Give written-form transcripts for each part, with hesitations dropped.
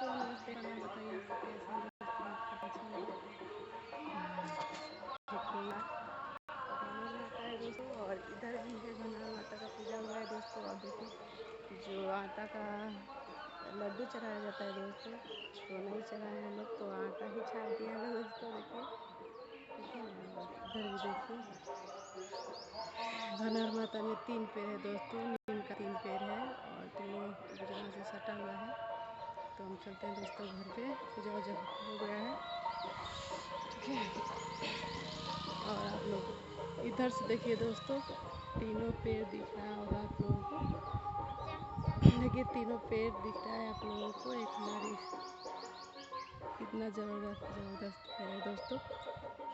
दोस्तों नमस्ते, प्रणाम, बताइए आप सब कैसे हैं दोस्तों। आपका अच्छा होगा। देखिए गणर माता है दोस्तों, और इधर भी है गणर माता का पूजा हुआ है दोस्तों। और देखिए जो आटा का लड्डू चढ़ाया जाता है दोस्तों, तो नहीं चढ़ाए हैं लोग, तो आटा ही छाप दिए हैं दोस्तों। देखिए ठीक है। और इधर भी देखिए गणर माता में 3 पेड़ है दोस्तों, नीम का 3 पेड़ है और तीनों एक जगह से सटा हुआ है। तो हम चलते हैं दोस्तों घर पे, पूजा वूजा हो गया है ठीक है। और आप लोग इधर से देखिए दोस्तों, तीनों पेड़ दिख रहा होगा आप लोगों को। देखिए तीनों पेड़ दिख रहा है आप लोगों को। एक हमारी कितना ज़बरदस्त है दोस्तों।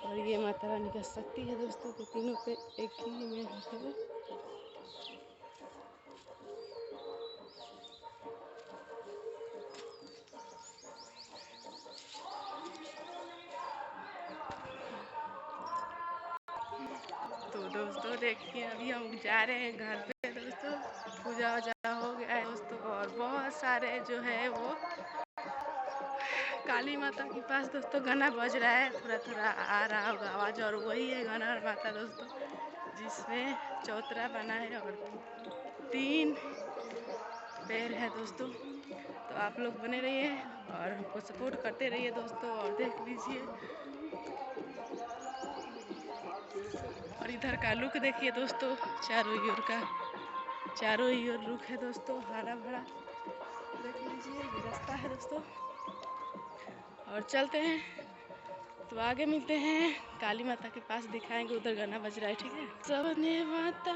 और ये माता रानी का शक्ति है दोस्तों कि तीनों पेड़ एक ही में है। तो दोस्तों देखिए अभी हम जा रहे हैं घर पे दोस्तों। पूजा वूजा हो गया है दोस्तों, और बहुत सारे जो है वो काली माता के पास दोस्तों गाना बज रहा है, थोड़ा थोड़ा आ रहा होगा आवाज़। और वही है गणर माता दोस्तों, जिसमें चौतरा बना है और 3 पैर है दोस्तों। तो आप लोग बने रहिए और हमको सपोर्ट करते रहिए दोस्तों। और देख लीजिए, और इधर का लुक देखिए दोस्तों, चारों ओर रुख है दोस्तों, हरा भरा। देख लीजिए ये रास्ता है दोस्तों, और चलते हैं तो आगे मिलते हैं। काली माता के पास दिखाएंगे, उधर गाना बज रहा है ठीक है। सबने माता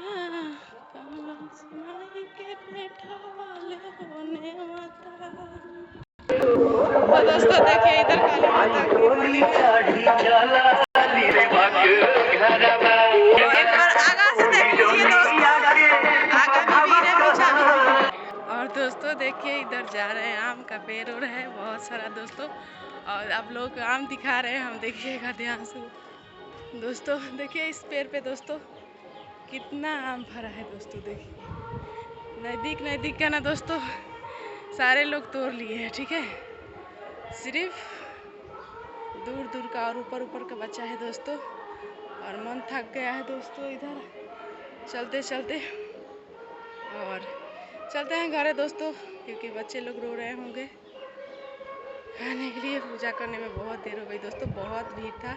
के बैठा ले होने माता। तो दोस्तों देखिए इधर काली माता की और दोस्तों देखिए इधर जा रहे हैं, आम का पेड़ और है बहुत सारा दोस्तों। और आप लोग आम दिखा रहे हैं, हम देखिएगा ध्यान से दोस्तों। देखिए इस पेड़ पे दोस्तों कितना आम भरा है दोस्तों। देखिए नज़दीक का ना दोस्तों, सारे लोग तोड़ लिए हैं ठीक है। सिर्फ दूर का और ऊपर का बच्चा है दोस्तों। और मन थक गया है दोस्तों इधर चलते चलते। और चलते हैं घर दोस्तों, क्योंकि बच्चे लोग रो रहे होंगे खाने के लिए। पूजा करने में बहुत देर हो गई दोस्तों, बहुत भीड़ था।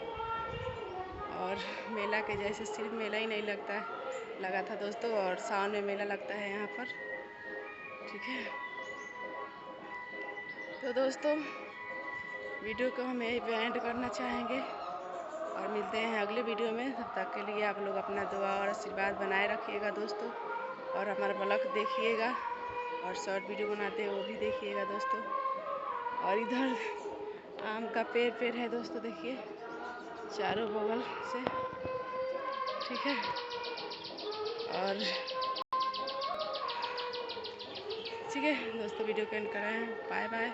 और मेला के जैसे सिर्फ मेला ही नहीं लगा था दोस्तों, और सावन में मेला लगता है यहाँ पर ठीक है। तो दोस्तों वीडियो को हम यही एंड करना चाहेंगे, और मिलते हैं अगले वीडियो में। तब तक के लिए आप लोग अपना दुआ और आशीर्वाद बनाए रखिएगा दोस्तों। और हमारा ब्लॉग देखिएगा, और शॉर्ट वीडियो बनाते हैं वो भी देखिएगा दोस्तों। और इधर आम का पेड़ है दोस्तों, देखिए चारों बगल से ठीक है। और ठीक है दोस्तों, वीडियो को एंड कर रहे हैं। Bye bye.